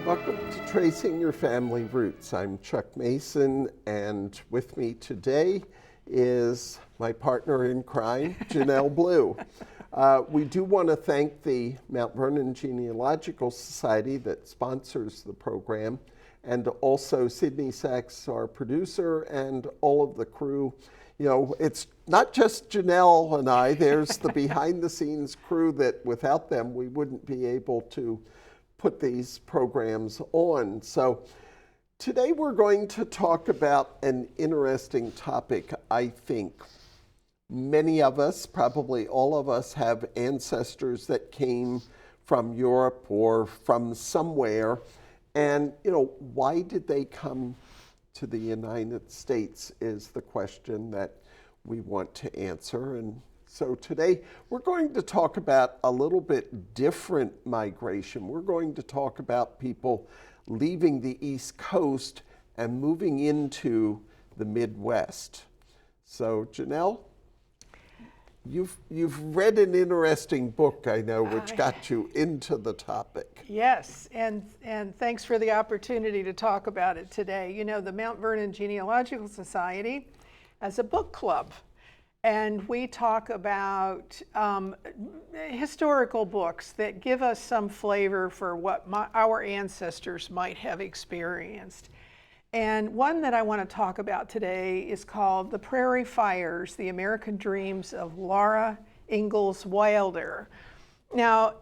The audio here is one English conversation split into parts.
Welcome to Tracing Your Family Roots. I'm Chuck Mason, and with me today is my partner in crime, Janell Blue. We do want to thank the Mount Vernon Genealogical Society that sponsors the program, and also Sydney Sachs, our producer, and all of the crew. You know, it's not just Janell and I, there's the behind-the-scenes crew that without them we wouldn't be able to put these programs on. So today we're going to talk about an interesting topic. I think many of us, probably all of us, have ancestors that came from Europe or from somewhere. And, you know, why did they come to the United States is the question that we want to answer. And so today we're going to talk about a little bit different migration. We're going to talk about people leaving the East Coast and moving into the Midwest. So Janell, you've read an interesting book, I know, which got you into the topic. Yes, and thanks for the opportunity to talk about it today. You know, the Mount Vernon Genealogical Society has a book club. And we talk about historical books that give us some flavor for what our ancestors might have experienced. And one that I want to talk about today is called The Prairie Fires, The American Dreams of Laura Ingalls Wilder. Now,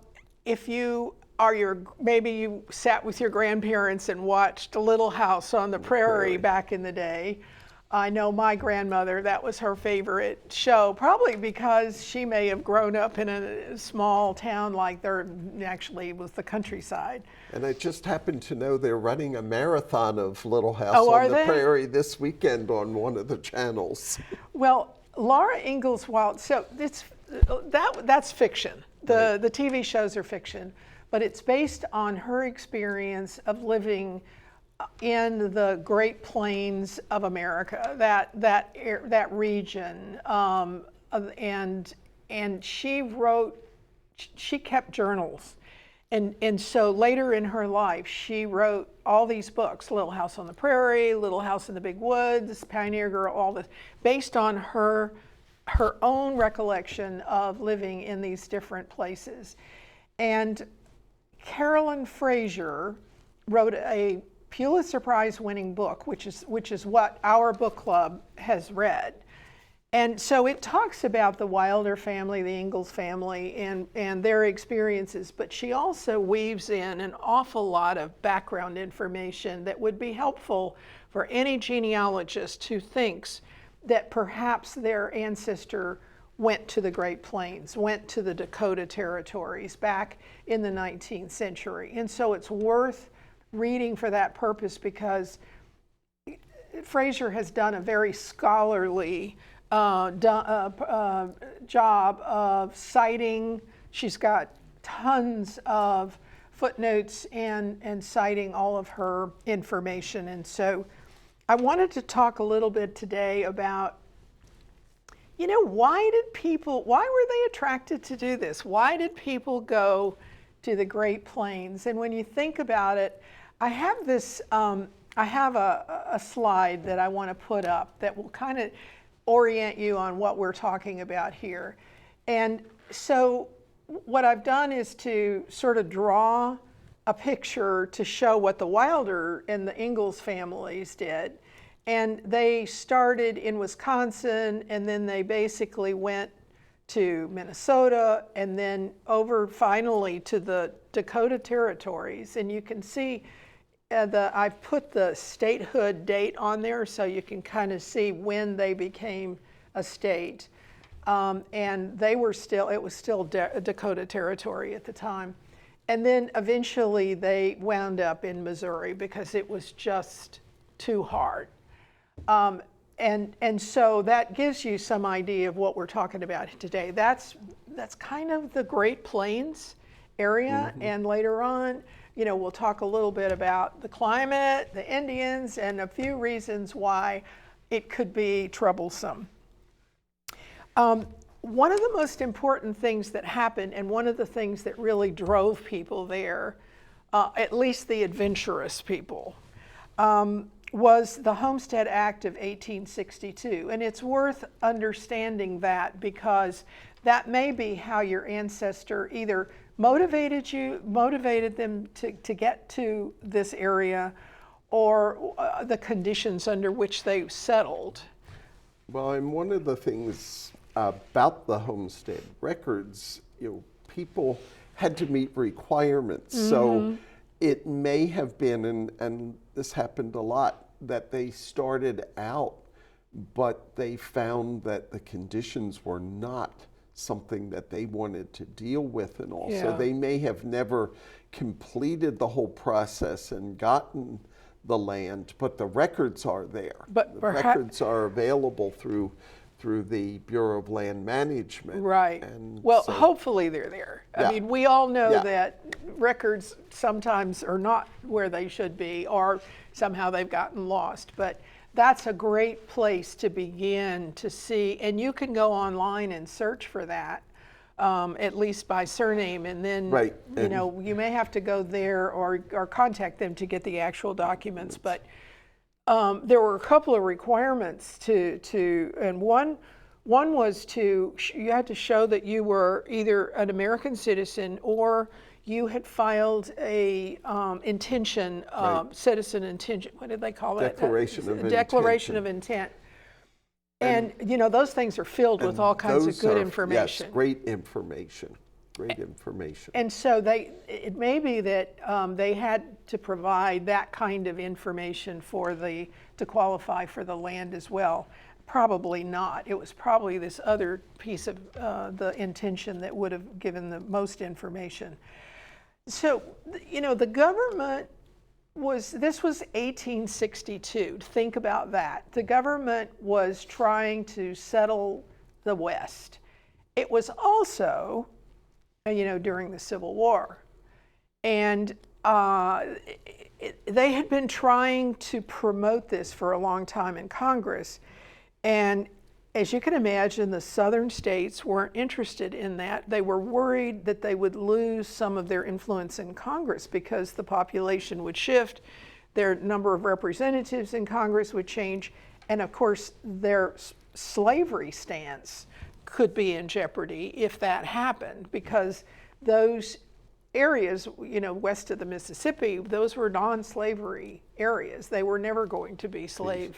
if you are maybe you sat with your grandparents and watched Little House on the Prairie back in the day. I know my grandmother, that was her favorite show, probably because she may have grown up in a small town like there actually was the countryside. And I just happen to know they're running a marathon of Little House on the Prairie this weekend on one of the channels. Well, Laura Ingalls Wilder, so that's fiction. The TV shows are fiction, but it's based on her experience of living in the Great Plains of America, that region, and she kept journals, and so later in her life she wrote all these books: Little House on the Prairie, Little House in the Big Woods, Pioneer Girl, all this, based on her own recollection of living in these different places. And Carolyn Fraser wrote a Pulitzer Prize winning book, which is what our book club has read. And so it talks about the Wilder family, the Ingalls family, and their experiences, but she also weaves in an awful lot of background information that would be helpful for any genealogist who thinks that perhaps their ancestor went to the Great Plains, went to the Dakota territories back in the 19th century. And so it's worth reading for that purpose, because Fraser has done a very scholarly job of citing. She's got tons of footnotes and citing all of her information. And so I wanted to talk a little bit today about, you know, why were they attracted to do this? Why did people go to the Great Plains? And when you think about it, I have this, I have a slide that I want to put up that will kind of orient you on what we're talking about here. And so what I've done is to sort of draw a picture to show what the Wilder and the Ingalls families did. And they started in Wisconsin, and then they basically went to Minnesota, and then over finally to the Dakota territories. And you can see I've put the statehood date on there so you can kind of see when they became a state. And it was still Dakota territory at the time. And then eventually they wound up in Missouri because it was just too hard. And so that gives you some idea of what we're talking about today. That's kind of the Great Plains area. Mm-hmm. And later on, you know, we'll talk a little bit about the climate, the Indians, and a few reasons why it could be troublesome. One of the most important things that happened, and one of the things that really drove people there, at least the adventurous people, was the Homestead Act of 1862. And it's worth understanding that, because that may be how your ancestor either motivated them to get to this area, or the conditions under which they settled. Well, and one of the things about the homestead records, people had to meet requirements. So it may have been, and this happened a lot, that they started out, but they found that the conditions were not something that they wanted to deal with and all. So they may have never completed the whole process and gotten the land, but the records are there. But the records are available through the Bureau of Land Management. Right. And well, so, hopefully they're there. I mean, we all know that records sometimes are not where they should be, or somehow they've gotten lost. But that's a great place to begin to see, and you can go online and search for that, at least by surname, and then you may have to go there or contact them to get the actual documents. But there were a couple of requirements and one was you had to show that you were either an American citizen or you had filed a citizen intention. What did they call it? Declaration of intent. And those things are filled with all kinds of good information. Yes, great information. Great information. And so it may be that they had to provide that kind of information to qualify for the land as well. Probably not. It was probably this other piece of the intention that would have given the most information. So, the government this was 1862. Think about that. The government was trying to settle the West. It was also during the Civil War. And they had been trying to promote this for a long time in Congress. And as you can imagine, the southern states weren't interested in that. They were worried that they would lose some of their influence in Congress because the population would shift, their number of representatives in Congress would change, and of course their slavery stance could be in jeopardy if that happened, because those areas, west of the Mississippi, those were non-slavery areas. They were never going to be slave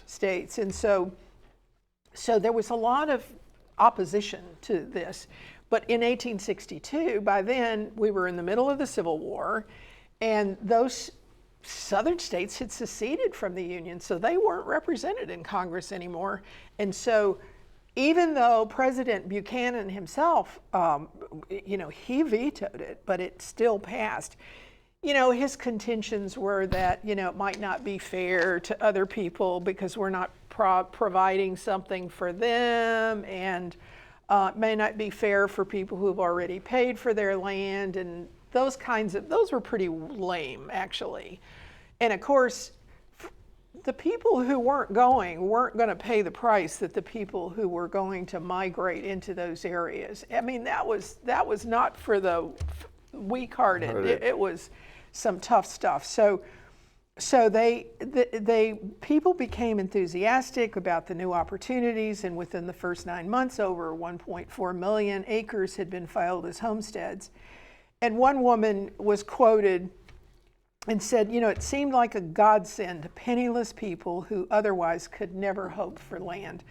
states. And so there was a lot of opposition to this. But in 1862, by then, we were in the middle of the Civil War, and those southern states had seceded from the Union, so they weren't represented in Congress anymore. And so even though President Buchanan himself, he vetoed it, but it still passed. His contentions were that, it might not be fair to other people because we're not providing something for them, and it may not be fair for people who've already paid for their land, and those were pretty lame, actually. And of course, the people who weren't going to pay the price that the people who were going to migrate into those areas. I mean, that was not for the weak-hearted. It was some tough stuff. So people became enthusiastic about the new opportunities, and within the first 9 months, over 1.4 million acres had been filed as homesteads. And one woman was quoted and said, it seemed like a godsend to penniless people who otherwise could never hope for land.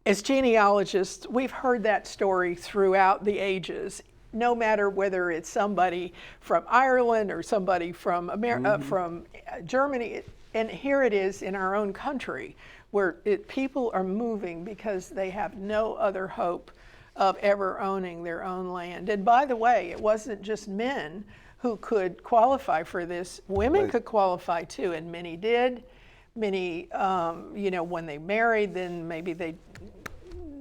As genealogists, we've heard that story throughout the ages, no matter whether it's somebody from Ireland or somebody from from Germany. And here it is in our own country, where people are moving because they have no other hope of ever owning their own land. And by the way, it wasn't just men who could qualify for this. Women could qualify too, and many did. Many, when they married, then maybe they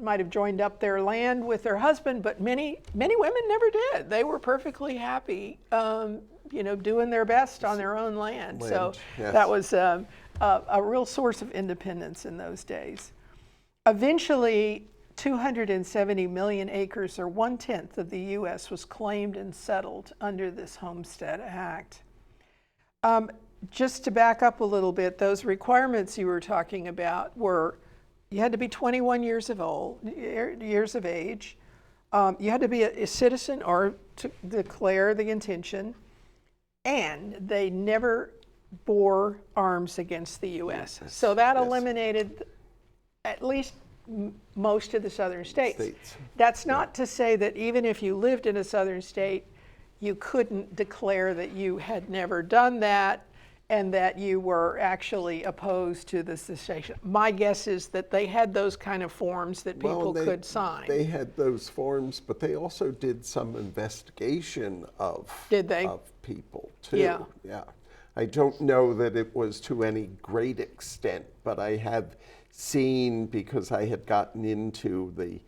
might have joined up their land with their husband, but many women never did. They were perfectly happy, doing their best on their own land. So that was a real source of independence in those days. Eventually, 270 million acres, or 1/10 of the U.S., was claimed and settled under this Homestead Act. Just to back up a little bit, those requirements you were talking about were, you had to be 21 years of age, you had to be a citizen or to declare the intention, and they never bore arms against the U.S. So that eliminated at least most of the southern states. That's not to say that even if you lived in a southern state, you couldn't declare that you had never done that and that you were actually opposed to the secession. My guess is that they had those kind of forms that people could sign. They had those forms, but they also did some investigation of people too. Yeah. I don't know that it was to any great extent, but I have seen, because I had gotten into the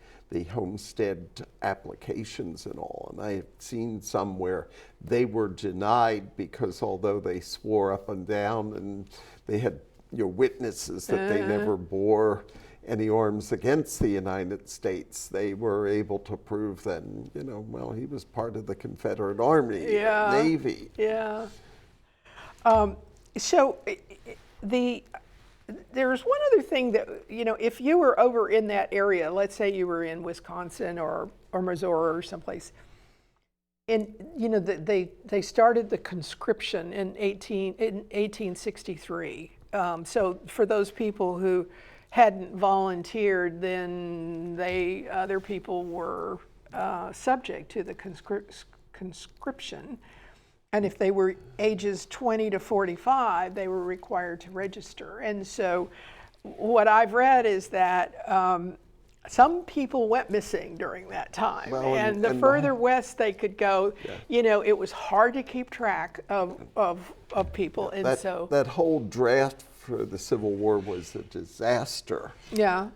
homestead applications and all, and I had seen some where they were denied because although they swore up and down and they had witnesses that they never bore any arms against the United States, they were able to prove that, well, he was part of the Confederate Army, Navy. Yeah. So there's one other thing that, if you were over in that area, let's say you were in Wisconsin or Missouri or someplace, and they started the conscription in 1863. So for those people who hadn't volunteered, then other people were subject to the conscription. And if they were ages 20 to 45, they were required to register. And so what I've read is that some people went missing during that time. Well, and the further west they could go, it was hard to keep track of people. And that whole draft for the Civil War was a disaster. Yeah.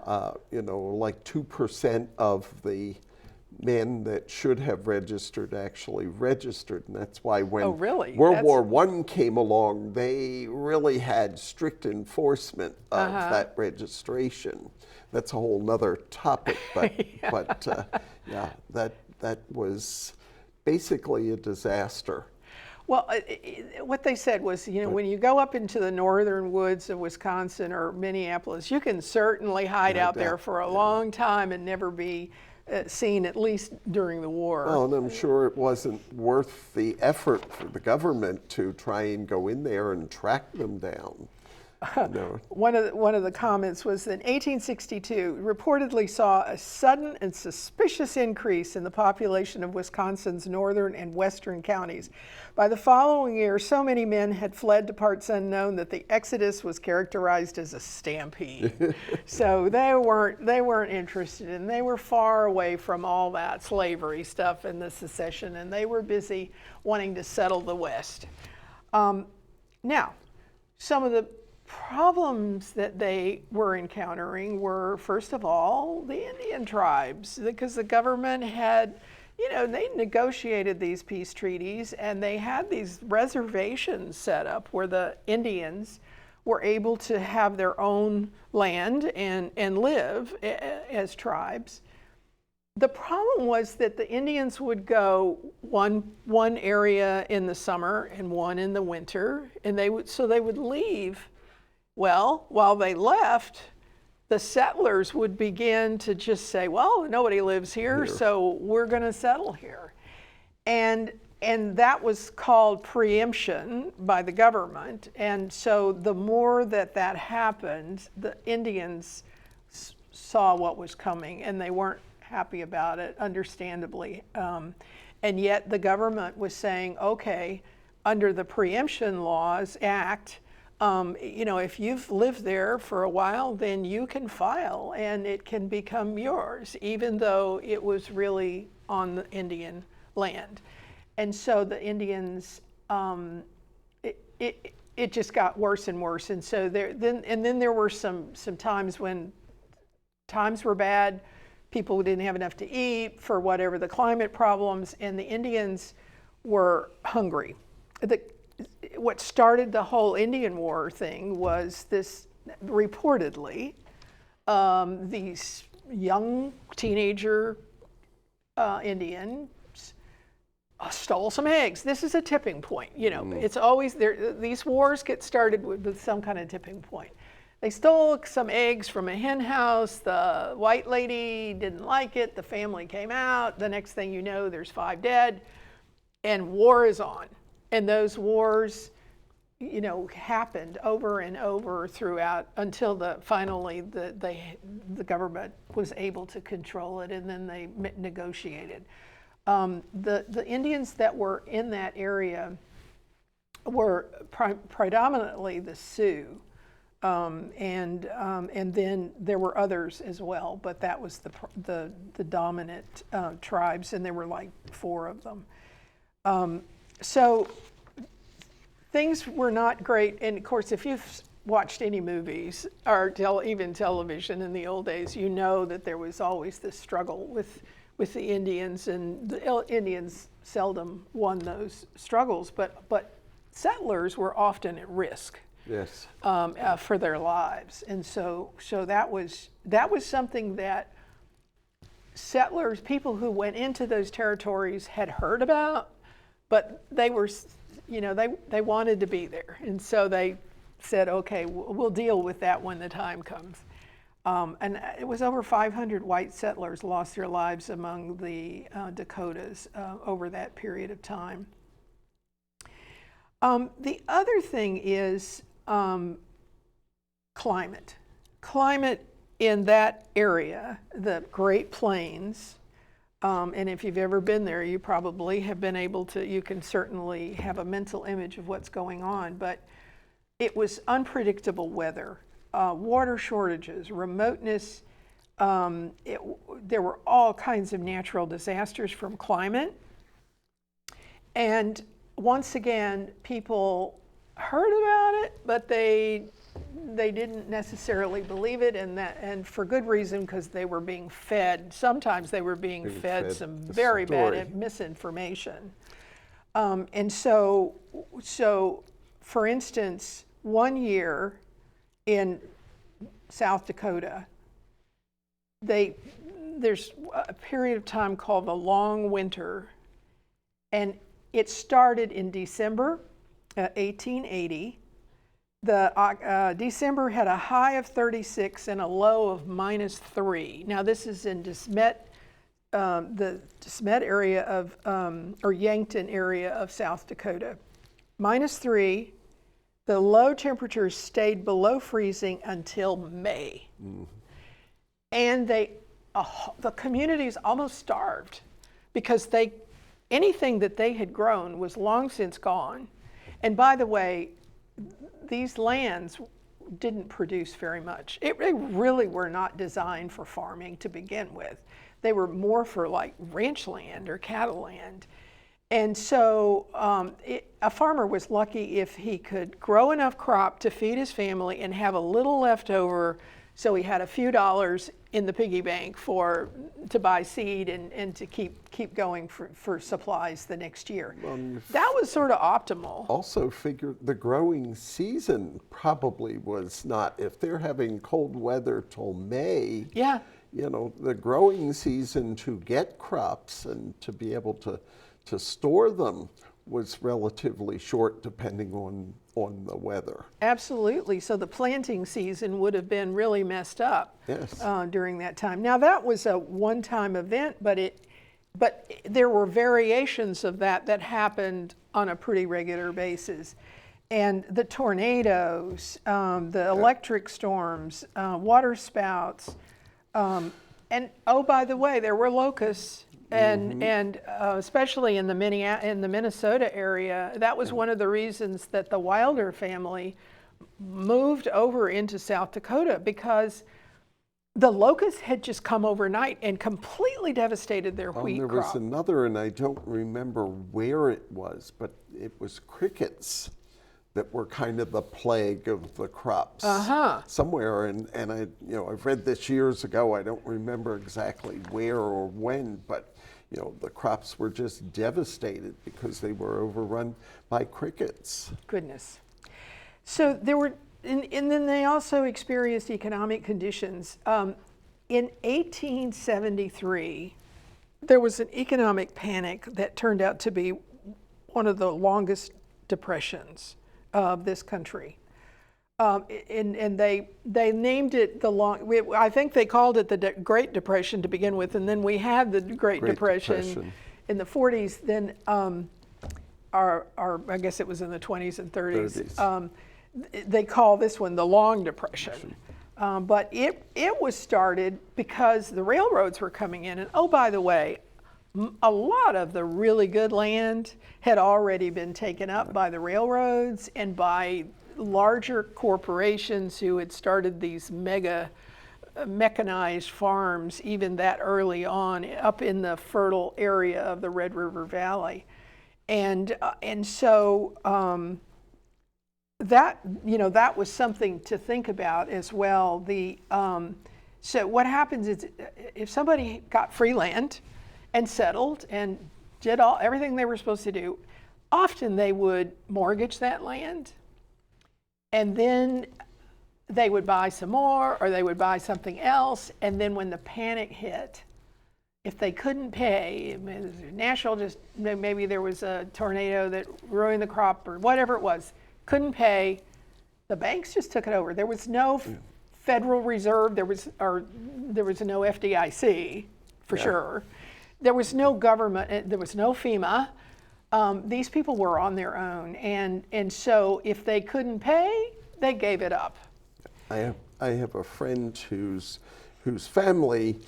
Like 2% of the men that should have registered actually registered, and that's why when World War I came along, they really had strict enforcement of that registration. That's a whole nother topic, but that was basically a disaster. Well, what they said was, when you go up into the northern woods of Wisconsin or Minneapolis, you can certainly hide out there for a long time and never be seen, at least during the war. Well, and I'm sure it wasn't worth the effort for the government to try and go in there and track them down. One of the comments was that 1862 reportedly saw a sudden and suspicious increase in the population of Wisconsin's northern and western counties. By the following year, so many men had fled to parts unknown that the exodus was characterized as a stampede. So they weren't interested, and they were far away from all that slavery stuff and the secession, and they were busy wanting to settle the West. Now, some of the problems that they were encountering were, first of all, the Indian tribes, because the government had, they negotiated these peace treaties, and they had these reservations set up where the Indians were able to have their own land and live as tribes. The problem was that the Indians would go one area in the summer and one in the winter, and they would leave. Well, while they left, the settlers would begin to just say, well, nobody lives here, so we're going to settle here. And that was called preemption by the government. And so the more that happened, the Indians saw what was coming, and they weren't happy about it, understandably. And yet the government was saying, okay, under the Preemption Laws Act, if you've lived there for a while, then you can file and it can become yours, even though it was really on the Indian land. And so the Indians, it just got worse and worse. And so then there were some times when times were bad, people didn't have enough to eat for whatever the climate problems, and the Indians were hungry. What started the whole Indian War thing was this, reportedly, these young teenager Indian stole some eggs. This is a tipping point. You know, it's always there. These wars get started with some kind of tipping point. They stole some eggs from a hen house. The white lady didn't like it. The family came out. The next thing you know, there's 5 dead, and war is on. And those wars, you know, happened over and over throughout until finally the government was able to control it, and then they negotiated. The Indians that were in that area were predominantly the Sioux. And then there were others as well, but that was the dominant tribes, and there were like 4 of them. So things were not great, and of course, if you've watched any movies or even television in the old days, you know that there was always this struggle with the Indians, and the Indians seldom won those struggles, but settlers were often at risk. Yes. For their lives, and so that was something that settlers, people who went into those territories, had heard about, but they were, you know, they wanted to be there, and so they said, okay, we'll deal with that when the time comes. And it was over 500 white settlers lost their lives among the Dakotas over that period of time. The other thing is climate. Climate in that area, the Great Plains, and if you've ever been there, you probably have been able to, you can certainly have a mental image of what's going on, but it was unpredictable weather, water shortages, remoteness. There were all kinds of natural disasters from climate. And once again, people heard about it, but they didn't necessarily believe it, and for good reason, because they were being fed. Sometimes they were being fed some very bad misinformation, and so for instance, one year in South Dakota, there's a period of time called the long winter, and it started in December 1880. The December had a high of 36 and a low of -3. Now this is in De Smet, the De Smet area of, or Yankton area of South Dakota. -3, the low temperatures stayed below freezing until May. And the communities almost starved because anything that they had grown was long since gone. And by the way, these lands didn't produce very much. They really were not designed for farming to begin with. They were more for like ranch land or cattle land. And so a farmer was lucky if he could grow enough crop to feed his family and have a little left over, so he had a few dollars in the piggy bank to buy seed and to keep going for supplies the next year. That was sort of optimal. Also figure the growing season probably was not, if they're having cold weather till May, yeah, you know, the growing season to get crops and to be able to store them was relatively short depending on the weather. Absolutely. So the planting season would have been really messed up. Yes. During that time. Now that was a one-time event, but there were variations of that happened on a pretty regular basis. And the tornadoes, the electric storms, water spouts, and oh, by the way, there were locusts. And especially in the Minnesota area, that was one of the reasons that the Wilder family moved over into South Dakota, because the locusts had just come overnight and completely devastated their wheat crop. There was another, and I don't remember where it was, but it was crickets that were kind of the plague of the crops somewhere. And I've read this years ago. I don't remember exactly where or when, but the crops were just devastated because they were overrun by crickets. Goodness. So there were, and then they also experienced economic conditions. in 1873, there was an economic panic that turned out to be one of the longest depressions of this country. And they named it I think they called it the Great Depression to begin with, and then we had the Great Depression in the 40s. Then I guess it was in the 20s and 30s. They call this one the Long Depression. But it was started because the railroads were coming in. And oh, by the way, a lot of the really good land had already been taken up by the railroads and by larger corporations who had started these mega mechanized farms even that early on up in the fertile area of the Red River Valley. And so that was something to think about as well. So what happens is if somebody got free land and settled and did everything they were supposed to do, often they would mortgage that land, and then they would buy some more, or they would buy something else, and then when the panic hit, if they couldn't pay, maybe there was a tornado that ruined the crop or whatever it was, couldn't pay, the banks just took it over. There was no Federal Reserve, there was no FDIC for sure. There was no government, there was no FEMA. These people were on their own, and so if they couldn't pay, they gave it up. I have a friend whose family,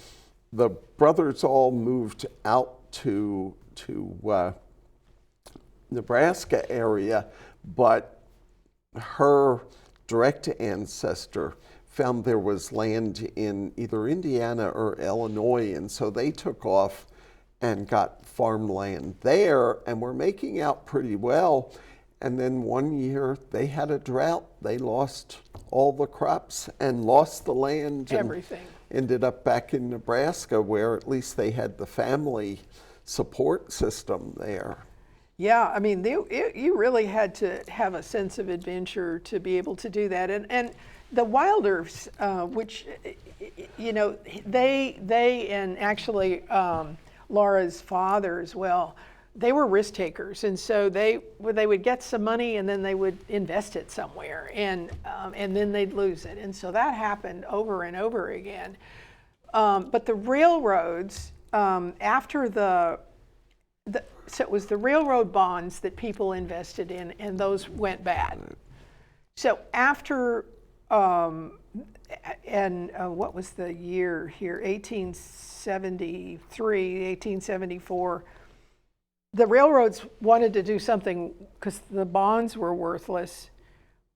the brothers all moved out to Nebraska area, but her direct ancestor found there was land in either Indiana or Illinois, and so they took off and got farmland there and were making out pretty well. And then one year they had a drought. They lost all the crops and lost the land. Everything. Ended up back in Nebraska, where at least they had the family support system there. Yeah, I mean, you really had to have a sense of adventure to be able to do that. And the Wilders, which, they and actually Laura's father as well, they were risk takers, and so they would get some money and then they would invest it somewhere, and then they'd lose it, and so that happened over and over again. But the railroads, after so it was the railroad bonds that people invested in, and those went bad. So after what was the year here? 1873, 1874. The railroads wanted to do something because the bonds were worthless,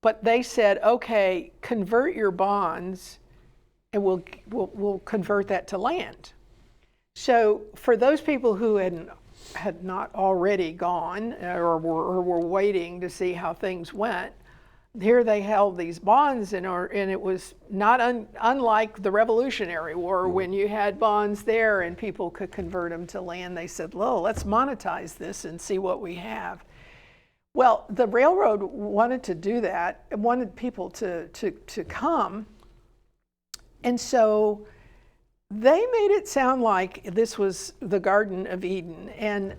but they said, okay, convert your bonds and we'll convert that to land. So for those people who had not already gone or were waiting to see how things went, here they held these bonds, and it was not unlike the Revolutionary War when you had bonds there and people could convert them to land. They said, "Well, let's monetize this and see what we have." Well, the railroad wanted to do that and wanted people to come, and so they made it sound like this was the Garden of Eden. And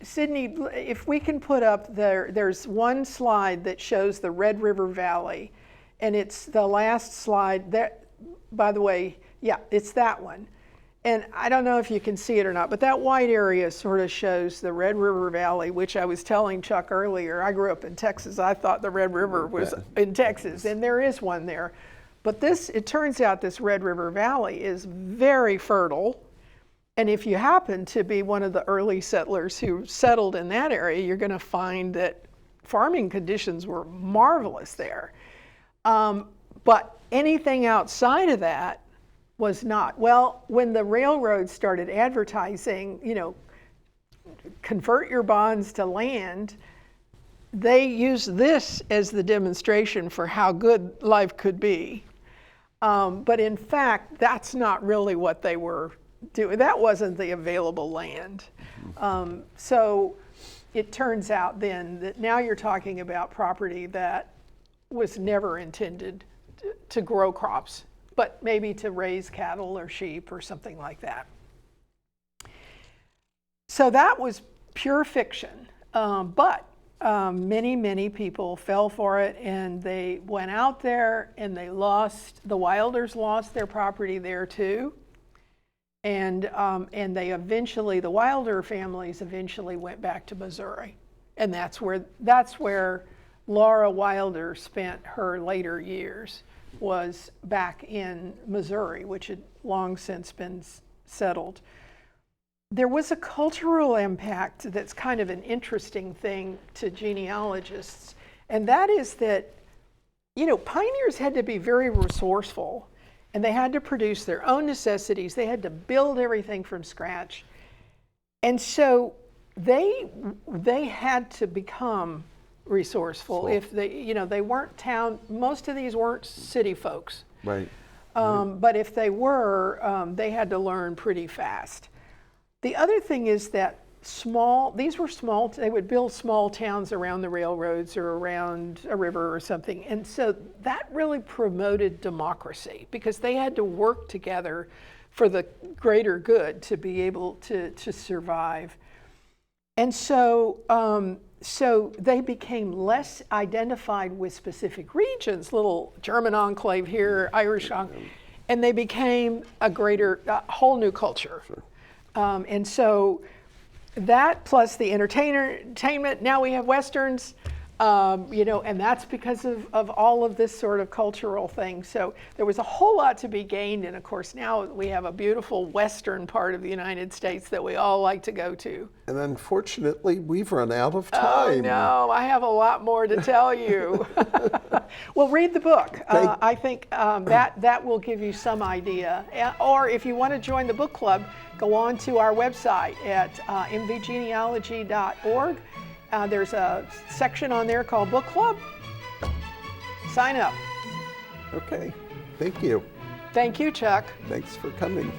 Sydney, if we can put up there's one slide that shows the Red River Valley, and it's the last slide. That, by the way, yeah, it's that one. And I don't know if you can see it or not, but that white area sort of shows the Red River Valley, which I was telling Chuck earlier. I grew up in Texas. I thought the Red River was in Texas, and there is one there. But it turns out this Red River Valley is very fertile. And if you happen to be one of the early settlers who settled in that area, you're going to find that farming conditions were marvelous there. But anything outside of that was not. Well, when the railroads started advertising, convert your bonds to land, they used this as the demonstration for how good life could be. But in fact, that's not really what they were doing. That wasn't the available land. So it turns out then that now you're talking about property that was never intended to grow crops. but maybe to raise cattle or sheep or something like that. So that was pure fiction, but many people fell for it, and they went out there and the Wilders lost their property there too. And they eventually, the Wilder families eventually went back to Missouri. And that's where Laura Wilder spent her later years, was back in Missouri, which had long since been settled. There was a cultural impact that's kind of an interesting thing to genealogists, and that is that, pioneers had to be very resourceful, and they had to produce their own necessities. They had to build everything from scratch. And so they had to become resourceful. If they weren't most of these weren't city folks. Right. But if they were, they had to learn pretty fast. The other thing is that these were small, they would build small towns around the railroads or around a river or something. And so that really promoted democracy, because they had to work together for the greater good to be able to survive. And so, so they became less identified with specific regions, little German enclave here, Irish enclave, and they became a whole new culture. Sure. And so that plus the entertainment, now we have Westerns, and that's because of all of this sort of cultural thing. So there was a whole lot to be gained. And of course, now we have a beautiful Western part of the United States that we all like to go to. And unfortunately, we've run out of time. Oh, no, I have a lot more to tell you. Well, read the book. I think that will give you some idea. Or if you want to join the book club, go on to our website at mvgenealogy.org. There's a section on there called Book Club. Sign up. Okay. Thank you. Thank you, Chuck. Thanks for coming.